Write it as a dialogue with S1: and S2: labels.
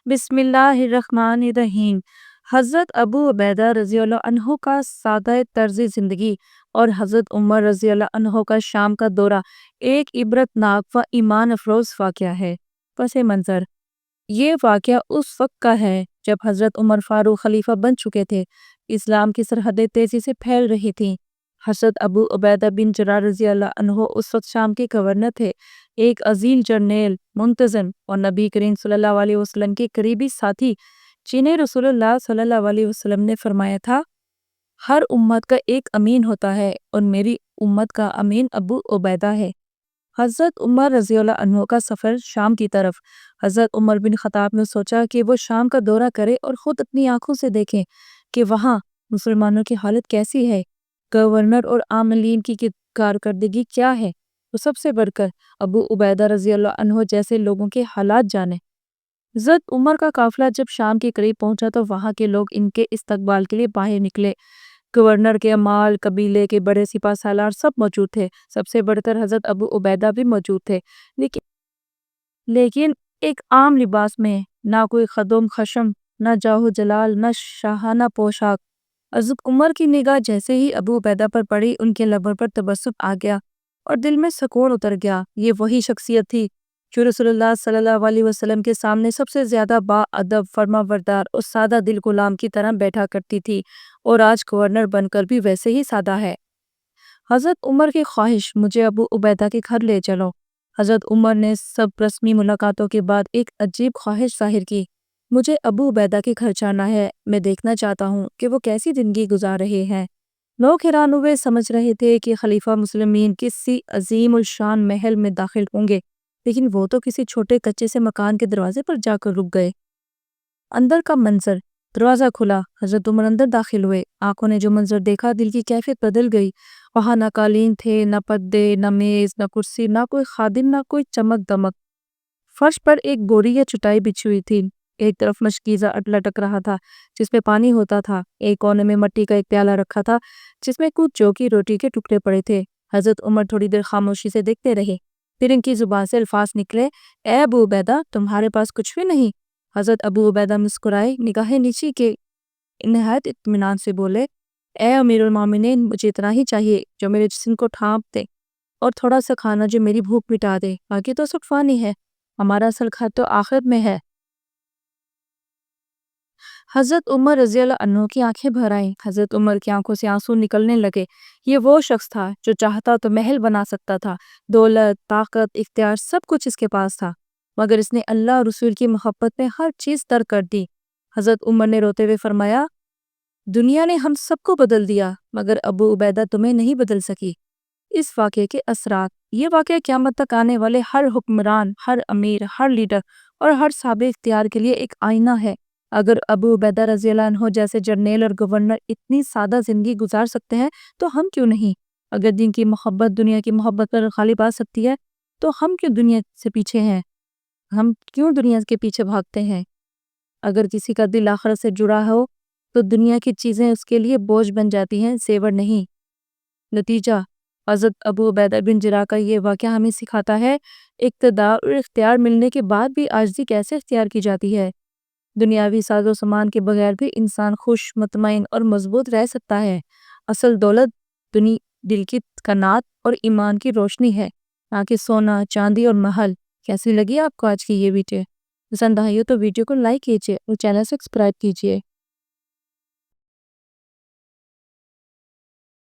S1: بسم اللہ الرحمن الرحیم۔ حضرت ابو عبیدہ رضی اللہ عنہ کا سادہ طرز زندگی اور حضرت عمر رضی اللہ عنہ کا شام کا دورہ ایک عبرتناک و ایمان افروز واقعہ ہے۔ پس منظر یہ واقعہ اس وقت کا ہے جب حضرت عمر فاروق خلیفہ بن چکے تھے۔ اسلام کی سرحدیں تیزی سے پھیل رہی تھیں۔ حضرت ابو عبیدہ بن جراح رضی اللہ عنہ اس وقت شام کے گورنر تھے۔ ایک عظیم جرنیل، منتظم اور نبی کریم صلی اللہ علیہ وسلم کے قریبی ساتھی، جنہیں رسول اللہ صلی اللہ علیہ وسلم نے فرمایا تھا ہر امت کا ایک امین ہوتا ہے اور میری امت کا امین ابو عبیدہ ہے۔ حضرت عمر رضی اللہ عنہ کا سفر شام کی طرف۔ حضرت عمر بن خطاب نے سوچا کہ وہ شام کا دورہ کرے اور خود اپنی آنکھوں سے دیکھیں کہ وہاں مسلمانوں کی حالت کیسی ہے، گورنر اور عاملین کی کارکردگی کیا ہے، تو سب سے بڑھ کر ابو عبیدہ رضی اللہ عنہ جیسے لوگوں کے حالات جانیں۔ حضرت عمر کا قافلہ جب شام کے قریب پہنچا تو وہاں کے لوگ ان کے استقبال کے لیے باہر نکلے۔ گورنر کے عمال، قبیلے کے بڑے سپہ سالار سب موجود تھے۔ سب سے بڑھ کر حضرت ابو عبیدہ بھی موجود تھے، لیکن ایک عام لباس میں، نہ کوئی خدم خشم، نہ جاہ و جلال، نہ شاہانہ پوشاک۔ حضرت عمر کی نگاہ جیسے ہی ابو عبیدہ پر پڑی، ان کے لبوں پر تبسم آ گیا اور دل میں سکون اتر گیا۔ یہ وہی شخصیت تھی جو رسول اللہ صلی اللہ علیہ وسلم کے سامنے سب سے زیادہ با ادب، فرما بردار اور سادہ دل غلام کی طرح بیٹھا کرتی تھی، اور آج گورنر بن کر بھی ویسے ہی سادہ ہے۔ حضرت عمر کی خواہش، مجھے ابو عبیدہ کے گھر لے چلو۔ حضرت عمر نے سب رسمی ملاقاتوں کے بعد ایک عجیب خواہش ظاہر کی، مجھے ابو عبیدہ کے گھر جانا ہے، میں دیکھنا چاہتا ہوں کہ وہ کیسی زندگی گزار رہے ہیں۔ لوگ حیران ہوئے، سمجھ رہے تھے کہ خلیفہ مسلمین کسی عظیم الشان محل میں داخل ہوں گے، لیکن وہ تو کسی چھوٹے کچے سے مکان کے دروازے پر جا کر رک گئے۔ اندر کا منظر، دروازہ کھلا، حضرت عمر اندر داخل ہوئے۔ آنکھوں نے جو منظر دیکھا، دل کی کیفیت بدل گئی۔ وہاں نہ قالین تھے، نہ پردے، نہ میز، نہ کرسی، نہ کوئی خادم، نہ کوئی چمک دمک۔ فرش پر ایک بوری یا چٹائی بچھی ہوئی تھی۔ ایک طرف مشکیزہ لٹک رہا تھا جس میں پانی ہوتا تھا، ایک کونے میں مٹی کا ایک پیالہ رکھا تھا جس میں کچھ جو کی روٹی کے ٹکڑے پڑے تھے۔ حضرت عمر تھوڑی دیر خاموشی سے دیکھتے رہے، پھر ان کی زبان سے الفاظ نکلے، اے ابو عبیدہ، تمہارے پاس کچھ بھی نہیں؟ حضرت ابو عبیدہ مسکرائے، نگاہیں نیچی کے نہایت اطمینان سے بولے، اے امیر المومنین، مجھے اتنا ہی چاہیے جو میرے جسم کو ڈھانپ دے، اور تھوڑا سا کھانا جو میری بھوک مٹا دے، باقی تو سب فانی ہے، ہمارا اصل گھر تو آخرت میں ہے۔ حضرت عمر رضی اللہ عنہ کی آنکھیں بھر آئیں۔ حضرت عمر کی آنکھوں سے آنسو نکلنے لگے۔ یہ وہ شخص تھا جو چاہتا تو محل بنا سکتا تھا، دولت، طاقت، اختیار، سب کچھ اس کے پاس تھا، مگر اس نے اللہ اور رسول کی محبت میں ہر چیز ترک کر دی۔ حضرت عمر نے روتے ہوئے فرمایا، دنیا نے ہم سب کو بدل دیا، مگر ابو عبیدہ تمہیں نہیں بدل سکی۔ اس واقعے کے اثرات، یہ واقعہ قیامت تک آنے والے ہر حکمران، ہر امیر، ہر لیڈر اور ہر صاحب اختیار کے لیے ایک آئینہ ہے۔ اگر ابو عبیدہ رضی اللہ عنہ جیسے جرنیل اور گورنر اتنی سادہ زندگی گزار سکتے ہیں تو ہم کیوں نہیں؟ اگر دین کی محبت دنیا کی محبت پر غالب آ سکتی ہے تو ہم کیوں دنیا سے پیچھے ہیں؟ ہم کیوں دنیا کے پیچھے بھاگتے ہیں؟ اگر کسی کا دل آخرت سے جڑا ہو تو دنیا کی چیزیں اس کے لیے بوجھ بن جاتی ہیں، زیور نہیں۔ نتیجہ، حضرت ابو عبیدہ بن جراح کا یہ واقعہ ہمیں سکھاتا ہے اقتدار اور اختیار ملنے کے بعد بھی عاجزی کیسے اختیار کی جاتی ہے۔ دنیاوی ساز و سامان کے بغیر بھی انسان خوش، مطمئن اور مضبوط رہ سکتا ہے۔ اصل دولت دل کی قناعت اور ایمان کی روشنی ہے، نہ کہ سونا، چاندی اور محل۔ کیسی لگی آپ کو آج کی یہ ویڈیو؟ پسند آئی ہو تو ویڈیو کو لائک کیجیے اور چینل سبسکرائب کیجیے۔